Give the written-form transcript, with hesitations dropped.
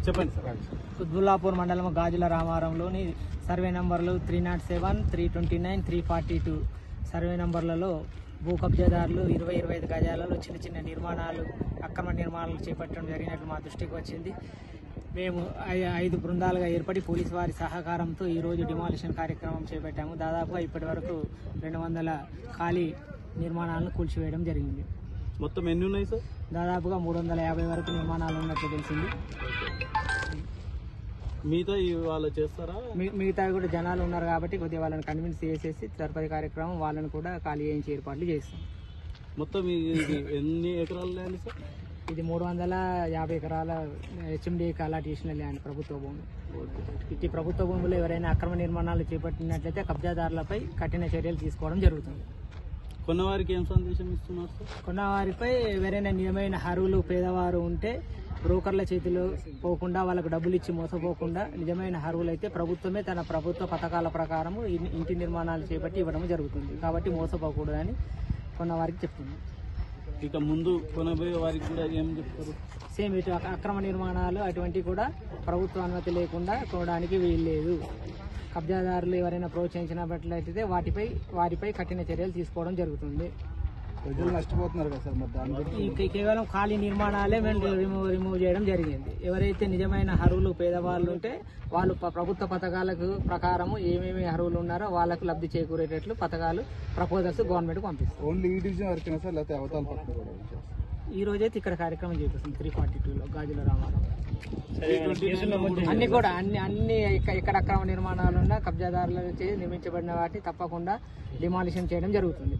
చెప్పండి సార్. కుత్బుల్లాపూర్ మండలం గాజుల రామారంలోని సర్వే నంబర్లు 307, 329, 342 సర్వే నంబర్లలో భూ కబ్జాదారులు 20-25 గజాలలో చిన్న చిన్న నిర్మాణాలు, అక్రమ నిర్మాణాలు చేపట్టడం జరిగినట్లు మా దృష్టికి వచ్చింది. మేము 5 బృందాలుగా ఏర్పడి పోలీసు వారి సహకారంతో ఈరోజు డిమాలిషన్ కార్యక్రమం చేపట్టాము. దాదాపుగా ఇప్పటి వరకు 200 ఖాళీ నిర్మాణాలను కూల్చివేయడం జరిగింది. మొత్తం ఎన్ని ఉన్నాయి సార్? దాదాపుగా 350 వరకు నిర్మాణాలు ఉన్నట్లు తెలిసింది. మిగతా వాళ్ళు చేస్తారా? మిగతా కూడా జనాలు ఉన్నారు కాబట్టి కొద్దిగా వాళ్ళని కన్విన్స్ చేసేసి తదుపరి కార్యక్రమం వాళ్ళని కూడా ఖాళీ చేయించి ఏర్పాట్లు చేస్తాం. మొత్తం ఇది ఎన్ని ఎకరాలు ల్యాండ్ సార్? ఇది 350 ఎకరాల హెచ్ఎండిఏకి అలాట్ చేసిన ల్యాండ్, ప్రభుత్వ భూమి. ఇట్టి ప్రభుత్వ భూములు ఎవరైనా అక్రమ నిర్మాణాలు చేపట్టినట్లయితే కబ్జాదారులపై కఠిన చర్యలు తీసుకోవడం జరుగుతుంది. కొన్నవారికి ఏం సందేశం ఇస్తున్నారు సార్? కొన్నవారిపై ఎవరైనా నిజమైన అర్హులు పేదవారు ఉంటే బ్రోకర్ల చేతిలో పోకుండా, వాళ్ళకు డబ్బులు ఇచ్చి మోసపోకుండా నిజమైన అర్హులైతే ప్రభుత్వమే తన ప్రభుత్వ పథకాల ప్రకారం ఇంటి నిర్మాణాలు చేపట్టి ఇవ్వడం జరుగుతుంది. కాబట్టి మోసపోకూడదని కొన్నవారికి చెప్తుంది. ఇక ముందు కొనబోయే వారికి కూడా ఏం చెప్తారు? సేమ్ ఇటు అక్రమ నిర్మాణాలు అటువంటివి కూడా ప్రభుత్వ అనుమతి లేకుండా కొనడానికి వీల్లేదు. కబ్జాదారులు ఎవరైనా ప్రోత్సహించినట్లయితే వారిపై కఠిన చర్యలు తీసుకోవడం జరుగుతుంది. ప్రజలు నష్టపోతున్నారు కదా సార్, మరి దాని గురించి? కేవలం ఖాళీ నిర్మాణాలే మేము రిమూవ్ చేయడం జరిగింది. ఎవరైతే నిజమైన అర్హులు పేదవాళ్ళు ఉంటే వాళ్ళు ప్రభుత్వ పథకాలకు ప్రకారము ఏమేమి అర్హులు ఉన్నారో వాళ్ళకు లబ్ధి చేకూరేటట్లు పథకాలు ప్రపోజల్స్ గవర్నమెంట్కి పంపిస్తారు. ఓన్లీ ఈ డివిజన్ వరకేనా సార్, లేకపోతే అవతల పక్కన కూడా? ఈ రోజైతే ఇక్కడ కార్యక్రమం చేపిస్తుంది 342లో గాజుల రామారావు. అన్ని కూడా అన్ని ఇక్కడ అక్రమ నిర్మాణాలు ఉన్న కబ్జాదారుల నిర్మించబడిన వాటిని తప్పకుండా డిమాలిషన్ చేయడం జరుగుతుంది.